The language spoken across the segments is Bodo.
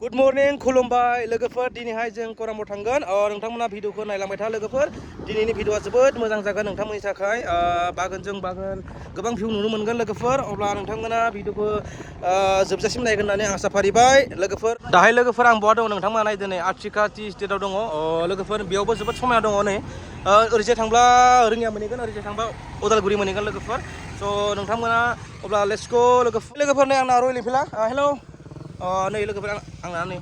Good morning, खुलुमबाय लोगोफोर दिनैहाय जों करामाव थांगोन नोंथांमोना भिडिअखौ नायलांबाय था लोगोफोर दिनैनि भिडिअआ जोबोद मोजां जागोन नोंथांमोननि थाखाय बागानजों बागान गोबां भिउ नुनो मोनगोन लोगोफोर अब्ला नोंथांमोना भिडिअखौ जोबजासिम नायगोन होननानै आं आसा फारिबाय लोगोफोर दाहाय लोगोफोर आं बहा दङ नोंथांमोना नायदो नै आर्टिका टि स्टेटआव दङ लोगोफोर बेयावबो जोबोद समायना दङ नै ओरैजाय थांब्ला रोङिया मोनहैगोन ओरैजाय थांबा उदालगुरि मोनहैगोन लोगोफोर स' नोंथांमोना अब्ला लेट्स गो लोगोफोर नै आंना रयेल एनफिल्डआ हेलौ नै लोगोफोर आंना नै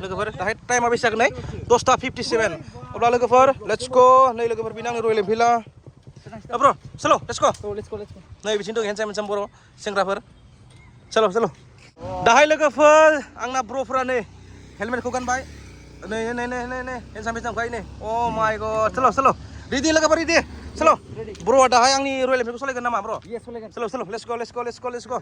लोगोफोर दाहाय टाइमा बेसे जागोन नै 10:57 अब्ला लोगोफोर लेट्स गो नै लोगोफोर बेनो आंनि रयेल एनफिल्डआ ब्र चलो लेट्स गो नै बिथिं दं हेन्डसाम बर' सेंग्राफोर चलो दाहाय लोगोफोर आंना ब्र'फोरा नै हेलमेटखौ गानबाय नै हेन्डसाम गाय नै अ माय गड चलो रेडि लोगोफोर रेडि चलो ब्र'आ दाहाय आंनि रयेल एनफिल्डखौ सालायगोन नामा ब्र' चलो लेट्स गो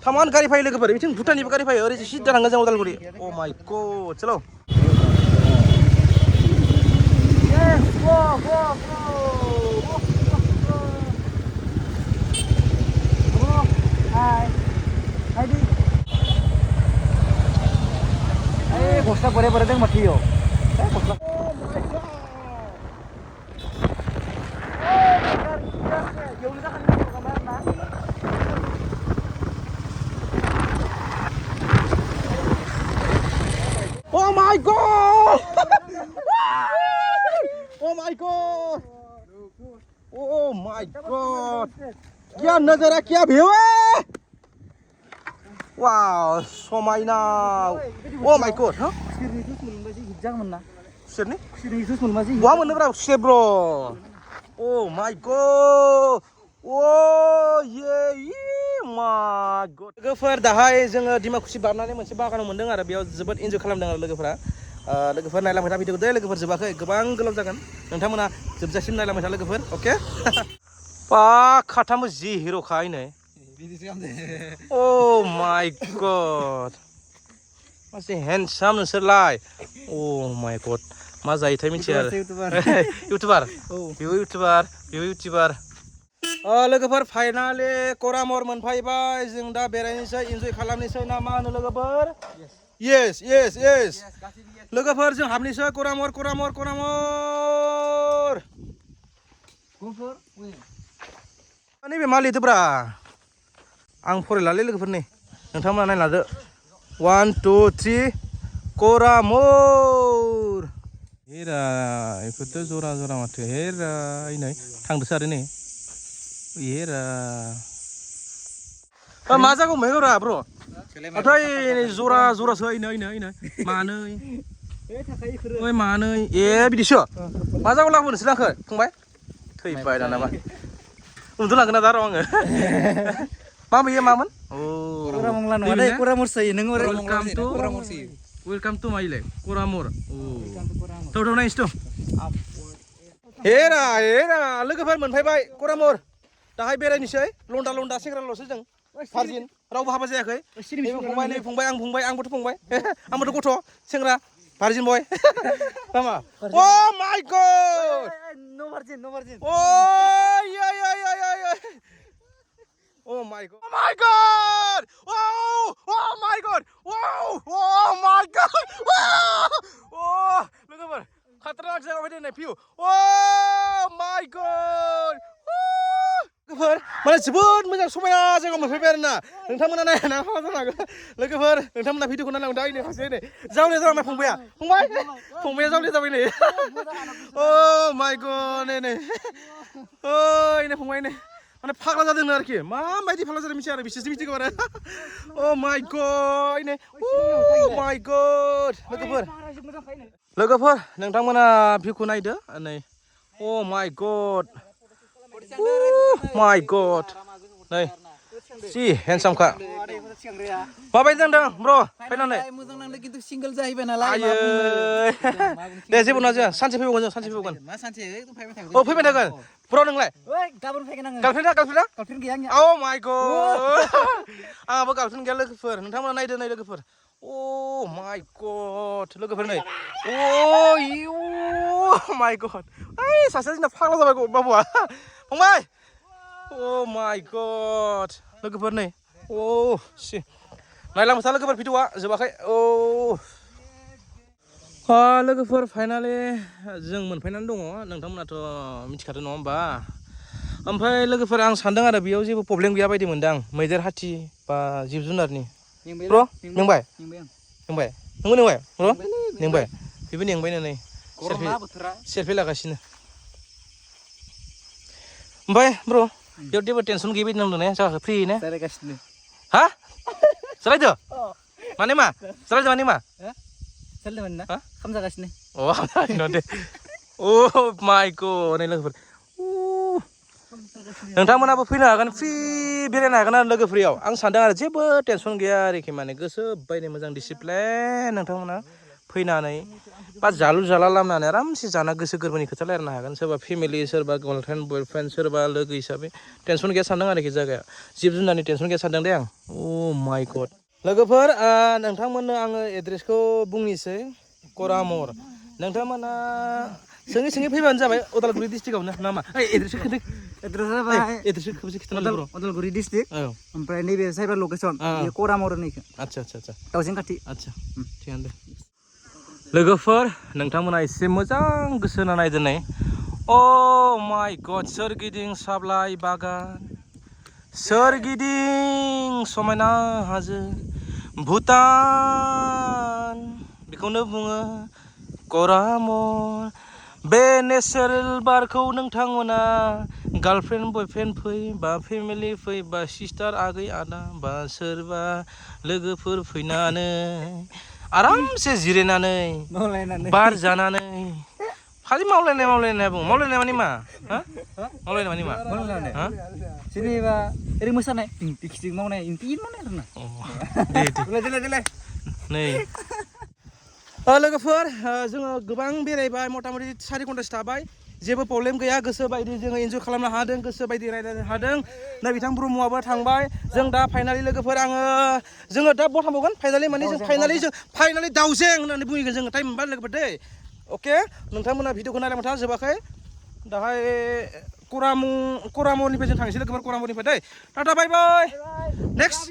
थामान गारि फैयो लोगोफोर बिथिं भुटाननिबो गारि फैयो ओरै सिदा थाङो जों उदालगुरि अ माय गड चलो gosla bare deng mati yo. Gosla. Oh my god! Oh my god! Oh my god! क्या नजारा क्या व्यू है! Wow, समायना! Oh my god, huh? Sirni itu mulai hijau mana? Sirni? Sirni itu mulai. Gua mana berapa sih bro? Oh my god! Oh yeah, my god! लोगोफोर दाहाय जोङो दिमाकुसि बारनानै मोनसे बागानाव मोनदों आरो बेयाव जोबोद इन्जय खालामदों आरो लोगोफोर नायलांबाय था भिडिअखौ दे लोगोफोर जोबाखै गोबां गोलाव जागोन नोंथांमोना जोबजासिम नायलांबाय था लोगोफोर अके बा खाथामबो जि हिर'खा नै Oh my god मासे हेन्डसाम नोंसोरलाय Oh my god मा जायोथाय मिथिया आरो इउटुबार इउटुबार लोगोफोर फाइनालि करामर मोनफैबाय जों दा बेरायनोसै इन्जय खालामनोसै ना मा होनो लोगोफोर yes लोगोफोर जों हाबनोसै करामर नैबे मा लिरदोब्रा आं फरायलालै लोगोफोर नै नोंथांमोना नायना लादो 1 2 3 करामर हेरा इफोरथ' जरा माथो हेरा नै थांदोसो आरो नै हेरा मा जागौ मेहरा ब्र' नाथाय जरासो इनो मानै ओइ मानै बिदिसो मा जागौ लाबो नोंसोर आंखो फंबाय थैबाय दाना मा उन्दुलांगोन दा र' आङो मा बेयो मामोन Kuramongla no ada kuramursi neng welcome to my life Kuramor tuh nice tuh Hera लोगोफोर मोनफैबाय करामर दाहाय बेरायनोसै लन्डा सेंग्राल'सो जों भार्जिन रावबो हाबा जायाखै नै फंबाय आंबोथ' फंबाय आंबोथ' गथ' सेंग्रा भार्जिन बय नामा Oh my god no virgin Oh Oh my god Oh my god Oh लोगोफोर खतरनाक जायगा फैदों नै भिउ Oh my god लोगोफोर माने जोबोद मोजां समायना जायगा मोनफैबाय आरोना नोंथांमोना नायना मा जानो हागौ लोगोफोर नोंथांमोना भिडिअखौ नायलांदों दा नै जावले जाबाय फंबाया जावले जाबाय नै Oh my god नै ओइ नै फंबाय नै माने फाग्ला जादों आरोखि माबायदि फाग्ला जादों मिथिया आरो बिसोरसो मिथिगौ आरो Oh my god नै Oh my god लोगोफोर नोंथांमोना भिउखौ नायदो नै Oh my god नै सि हेन्डसामखा माबायदि नांदों ब्र' फैनानै मोजां नांदों खिन्थु सिंगल जाहैबाय नालाय दे जेबो नङा जों सानसे फैबावगोन मा सानसे फैबाय थागोन फैबाय थागोन ब्र' नोंलाय गाबोन फैगोन आङो गार्लफ्रेन्डा गैया आंनिया Oh my god आंहाबो गार्लफ्रेन्ड गैया लोगोफोर नोंथांमोना नायदो नै लोगोफोर Oh my god लोगोफोर नै Oh my god ओइ सासेया जोंना फाग्ला जाबाय बाबुआ फंबाय Oh my god लोगोफोर नै नायलांबाय था लोगोफोर भिडिअआ जोबाखै लोगोफोर फाइनालि जों मोनफैनानै दङ नोंथांमोनाथ' मिथिखादों नङा होमबा ओमफ्राय लोगोफोर आं सानदों आरो बेयाव जेबो प्रब्लेम गैया बायदि मोनदों आं मैदेर हाथि बा जिब जुनारनि ब्र मेंबाय मेंबाय नोंबो मेंबाय ब्र मेंबाय बेबो मेंबायनो नै सेल्फि लागासिनो ओमफ्राय ब्र बेयाव जेबो टेनसन गैयै बायदि नांदों ने जायगाखौ फ्रि ने हा जालायदो माने मा जालायदो माने मा ना खाम जागासिनो दे माइ गड नै लोगोफोर नोंथांमोनाबो फैनो हागोन फ्रि बेरायनो हागोन आरो लोगोफोरियाव आं सानदों आरो जेबो टेनसन गैया आरोखि माने गोसो बायदि मोजां डिसिप्लिन नोंथांमोना फैनानै बा जालु जाला लामनानै आरामसे जाना गोसो गोरबोनि खोथा रायलायनो हागोन सोरबा फेमिलि सोरबा गार्लफ्रेन्ड बयफ्रेन्ड सोरबा लोगो हिसाबै टेनसन गैया सानदों आरोखि जायगाया जिब जुनारनि टेनसन गैया सानदों दे आं माइ गड लोगोफोर नोंथांमोननो आङो एड्रेसखौ बुंनोसै करामर नोंथांमोना सोङै सोङै फैबानो जाबाय उदालगुरि डिस्ट्रिक्टआवनो नामा एड्रेसखौ खोन्थाय एड्रेसा जाबाय एड्रेसखौ खेबसे खिथाना उदालगुरि डिस्ट्रिक्ट औ ओमफ्राय नैबे साइबार लकेसन बे करामर होननायखौ आच्छा दाउजें खाथि आच्छा थिगानो दे लोगोफोर नोंथांमोना एसे मोजां गोसो होना नायदो नै माइ गड सोरगिदिं साब्लाइ बागान सोरगिदिं समायना हाजो भुटान बेखौनो बुङो करामर बे नेचारेल बारखौ नोंथांमोना गार्लफ्रेन्ड बयफ्रेन्ड फै बा फेमिलि फै बा सिस्टार आगै आदा बा सोरबा लोगोफोर फैनानै आरामसे जिरायनानै बार जानानै खालि मावलायनाय बुङो मावलायनाय माने मा मावलायनाय माने मा जेनेबा ओरै मोसानाय टिक मावनाय आरोना देलाय नै लोगोफोर जोङो गोबां बेरायबाय मथा मथि 4 घन्टासो थाबाय जेबो प्रब्लेम गैया गोसो बायदि जोङो इन्जय खालामनो हादों गोसो बायदि रायज्लायनो हादों नै बिथां ब्रह्मआबो थांबाय जों दा फाइनालि लोगोफोर जोङो दा बहा थांबावगोन फाइनालि माने जों फाइनालि दाउजें होननानै बुंगोन जोङो टाइम मोनबा लोगोफोर दै अके नोंथांमोना भिडिअखौ नायलांबाय था जोबाखै दाहाय करामरनिफ्राय जों थांसै लोगोफोर करामरनिफ्राय दै टाटा बाय बाय नेक्स्ट